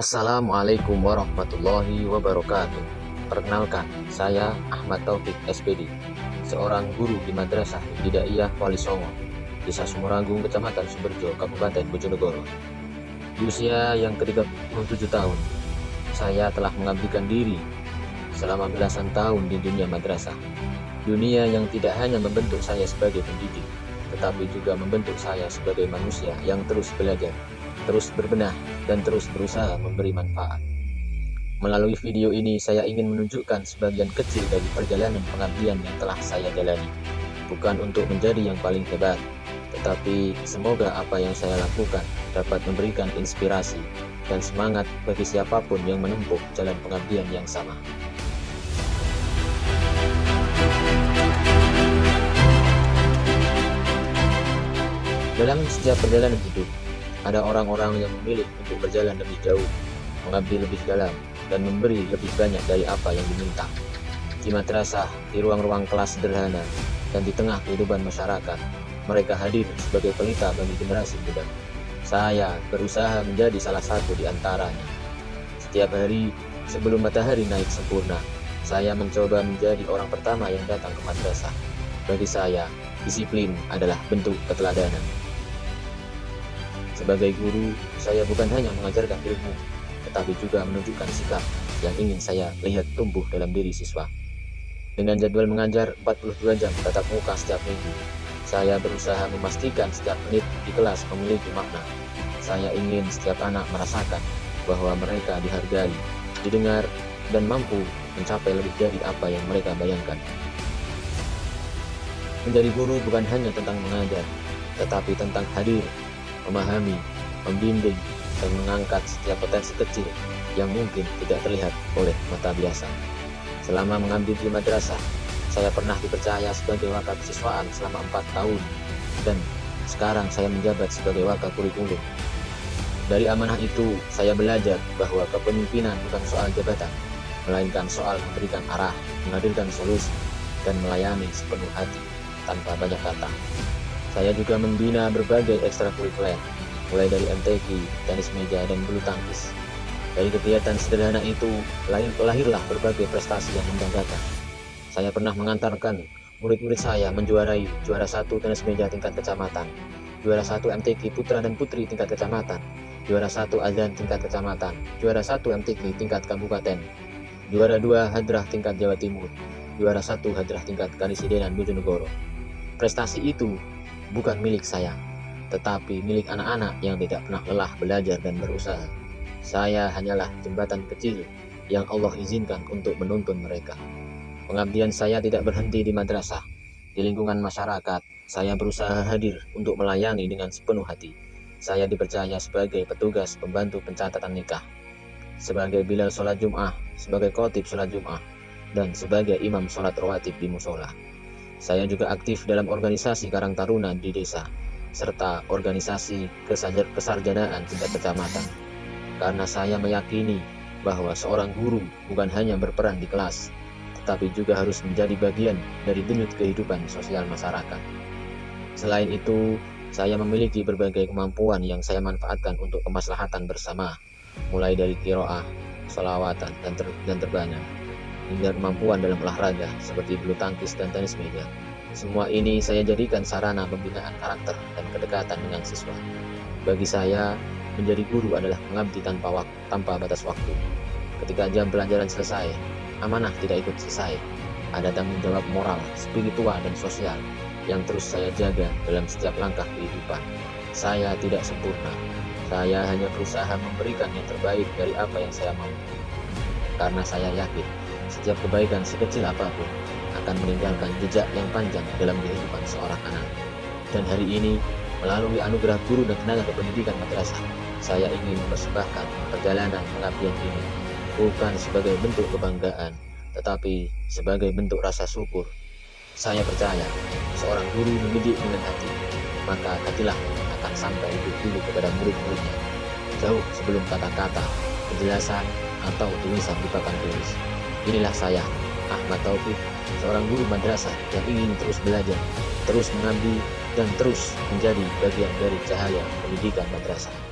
Assalamualaikum warahmatullahi wabarakatuh. Perkenalkan, saya Ahmad Taufik SPD, seorang guru di Madrasah Ibtidaiyah Wali Songo, Desa Sumeragung, Kecamatan Sumberjo, Kabupaten Bojonegoro. Di usia yang ke-37 tahun, saya telah mengabdikan diri selama belasan tahun di dunia madrasah. Dunia yang tidak hanya membentuk saya sebagai pendidik, tetapi juga membentuk saya sebagai manusia yang terus belajar, terus berbenah, dan terus berusaha memberi manfaat. Melalui video ini, saya ingin menunjukkan sebagian kecil dari perjalanan pengabdian yang telah saya jalani. Bukan untuk menjadi yang paling hebat, tetapi semoga apa yang saya lakukan dapat memberikan inspirasi dan semangat bagi siapapun yang menempuh jalan pengabdian yang sama. Dalam setiap perjalanan hidup, ada orang-orang yang memilih untuk berjalan lebih jauh, mengabdi lebih dalam, dan memberi lebih banyak dari apa yang diminta. Di madrasah, di ruang-ruang kelas sederhana, dan di tengah kehidupan masyarakat, mereka hadir sebagai pelita bagi generasi muda. Saya berusaha menjadi salah satu di antaranya. Setiap hari sebelum matahari naik sempurna, saya mencoba menjadi orang pertama yang datang ke madrasah. Bagi saya, disiplin adalah bentuk keteladanan. Sebagai guru, saya bukan hanya mengajarkan ilmu, tetapi juga menunjukkan sikap yang ingin saya lihat tumbuh dalam diri siswa. Dengan jadwal mengajar 42 jam tatap muka setiap minggu, saya berusaha memastikan setiap menit di kelas memiliki makna. Saya ingin setiap anak merasakan bahwa mereka dihargai, didengar, dan mampu mencapai lebih dari apa yang mereka bayangkan. Menjadi guru bukan hanya tentang mengajar, tetapi tentang hadir, memahami, membimbing, dan mengangkat setiap potensi kecil yang mungkin tidak terlihat oleh mata biasa. Selama mengabdi di madrasah, saya pernah dipercaya sebagai wakasiswaan selama 4 tahun, dan sekarang saya menjabat sebagai wakakurikulum. Dari amanah itu, saya belajar bahwa kepemimpinan bukan soal jabatan, melainkan soal memberikan arah, menghadirkan solusi, dan melayani sepenuh hati tanpa banyak kata. Saya juga membina berbagai ekstrakurikuler, mulai dari MTQ, tenis meja, dan bulu tangkis. Dari kegiatan sederhana itu, lahirlah berbagai prestasi yang membanggakan. Saya pernah mengantarkan murid-murid saya menjuarai juara 1 tenis meja tingkat kecamatan, juara 1 MTQ putra dan putri tingkat kecamatan, juara 1 azan tingkat kecamatan, juara 1 MTQ tingkat kabupaten, juara 2 hadrah tingkat Jawa Timur, juara 1 hadrah tingkat Karisidenan Bojonegoro. Prestasi itu bukan milik saya, tetapi milik anak-anak yang tidak pernah lelah belajar dan berusaha. Saya hanyalah jembatan kecil yang Allah izinkan untuk menuntun mereka. Pengabdian saya tidak berhenti di madrasah. Di lingkungan masyarakat, saya berusaha hadir untuk melayani dengan sepenuh hati. Saya dipercaya sebagai petugas pembantu pencatatan nikah, sebagai bilal sholat Jum'ah, sebagai khotib sholat Jum'ah, dan sebagai imam sholat rawatib di musola. Saya juga aktif dalam organisasi Karang Taruna di desa, serta organisasi kesarjanaan tingkat kecamatan. Karena saya meyakini bahwa seorang guru bukan hanya berperan di kelas, tetapi juga harus menjadi bagian dari denyut kehidupan sosial masyarakat. Selain itu, saya memiliki berbagai kemampuan yang saya manfaatkan untuk kemaslahatan bersama, mulai dari qiraah, sholawatan, dan terbanyak, hingga kemampuan dalam olahraga seperti bulu tangkis dan tenis meja. Semua ini saya jadikan sarana pembinaan karakter dan kedekatan dengan siswa. Bagi saya, menjadi guru adalah mengabdi tanpa batas waktu. Ketika jam pelajaran selesai, amanah tidak ikut selesai. Ada tanggung jawab moral, spiritual, dan sosial yang terus saya jaga dalam setiap langkah kehidupan. Saya tidak sempurna. Saya hanya berusaha memberikan yang terbaik dari apa yang saya mampu. Karena saya yakin setiap kebaikan sekecil apapun akan meninggalkan jejak yang panjang dalam kehidupan seorang anak. Dan hari ini, melalui anugerah guru dan tenaga kependidikan madrasah, saya ingin mempersembahkan perjalanan pengabdian ini bukan sebagai bentuk kebanggaan, tetapi sebagai bentuk rasa syukur. Saya percaya, seorang guru mendidik dengan hati, maka hatilah akan sampai lebih dulu kepada murid-muridnya, jauh sebelum kata-kata, penjelasan, atau tulisan di papan tulis. Inilah saya, Ahmad Taufik, seorang guru madrasah yang ingin terus belajar, terus mengabdi, dan terus menjadi bagian dari cahaya pendidikan madrasah.